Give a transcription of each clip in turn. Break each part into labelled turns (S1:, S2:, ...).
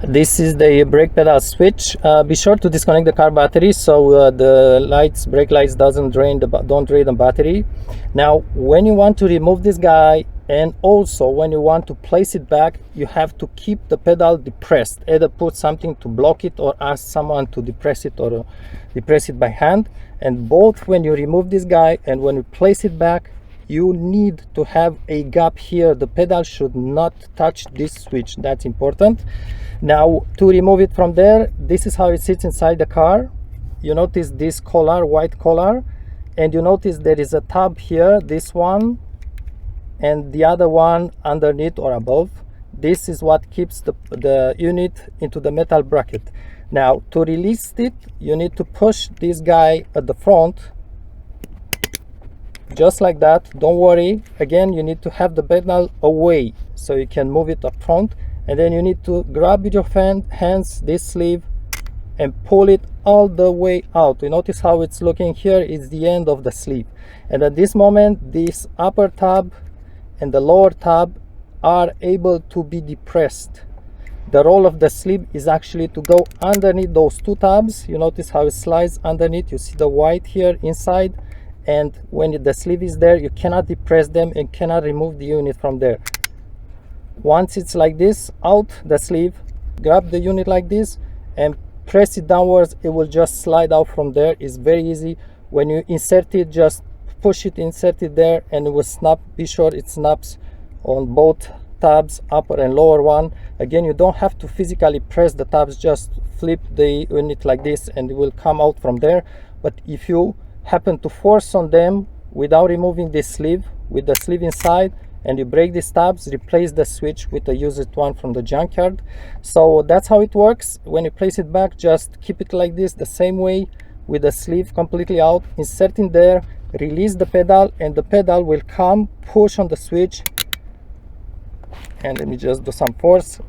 S1: This is the brake pedal switch. Be sure to disconnect the car battery so the brake lights don't drain the battery. Now when you want to remove this guy, and also when you want to place it back, you have to keep the pedal depressed. Either put something to block it or ask someone to depress it, or depress it by hand. And both when you remove this guy and when you place it back, you need to have a gap here. The pedal should not touch this switch. That's important. Now to remove it from there, this is how it sits inside the car. You notice this collar, white collar, and you notice there is a tab here, this one and the other one underneath or above. This is what keeps the unit into the metal bracket. Now to release it, you need to push this guy at the front, just like that. Don't worry, again you need to have the pedal away so you can move it up front, and then you need to grab with your hands this sleeve and pull it all the way out. You notice how it's looking here is the end of the sleeve, and at this moment this upper tab and the lower tab are able to be depressed. The role of the sleeve is actually to go underneath those two tabs. You notice how it slides underneath. You see the white here inside, and when the sleeve is there, you cannot depress them and cannot remove the unit from there. Once it's like this, out the sleeve, grab the unit like this and press it downwards. It will just slide out from there. It's very easy. When you insert it, just push it, insert it there, and it will snap. Be sure it snaps on both tabs, upper and lower one. Again, you don't have to physically press the tabs, just flip the unit like this and it will come out from there. But if you happen to force on them without removing this sleeve, with the sleeve inside, and you break these tabs, replace the switch with a used one from the junkyard. So that's how it works. When you place it back, just keep it like this, the same way, with the sleeve completely out, insert in there, release the pedal, and the pedal will come, push on the switch, and let me just do some force,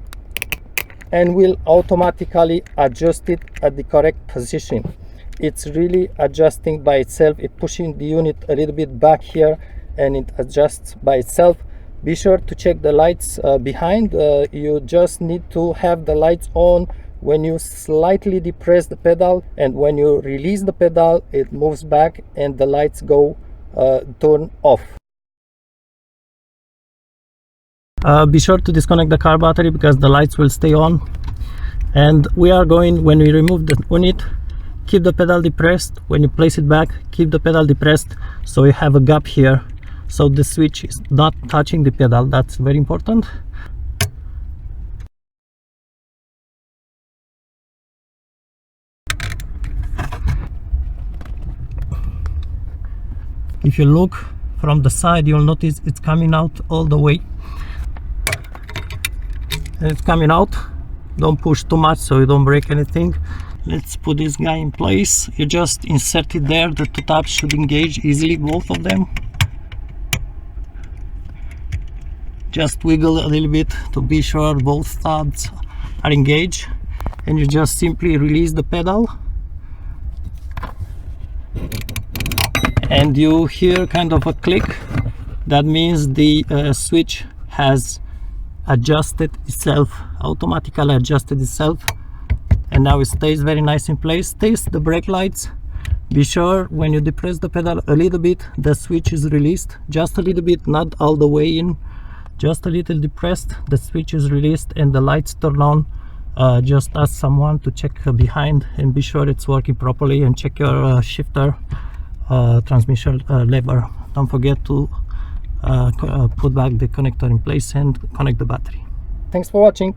S1: and will automatically adjust it at the correct position. It's really adjusting by itself. It's pushing the unit a little bit back here and it adjusts by itself. Be sure to check the lights behind. You just need to have the lights on when you slightly depress the pedal, and when you release the pedal it moves back and the lights go turn off. Be sure to disconnect the car battery because the lights will stay on. And we are going, when we remove the unit, keep the pedal depressed. When you place it back, keep the pedal depressed so you have a gap here, so the switch is not touching the pedal. That's very important. If you look from the side, you'll notice it's coming out all the way, and it's coming out. Don't push too much so you don't break anything. Let's put this guy in place. You just insert it there. The two tabs should engage easily, both of them. Just wiggle a little bit to be sure both tabs are engaged, and you just simply release the pedal, and you hear kind of a click. That means the switch has adjusted itself, automatically adjusted itself, and now it stays very nice in place. Test the brake lights. Be sure when you depress the pedal a little bit, the switch is released, just a little bit, not all the way in, just a little depressed, the switch is released and the lights turn on. Just ask someone to check behind and be sure it's working properly, and check your shifter, transmission lever. Don't forget to put back the connector in place and connect the battery. Thanks for watching.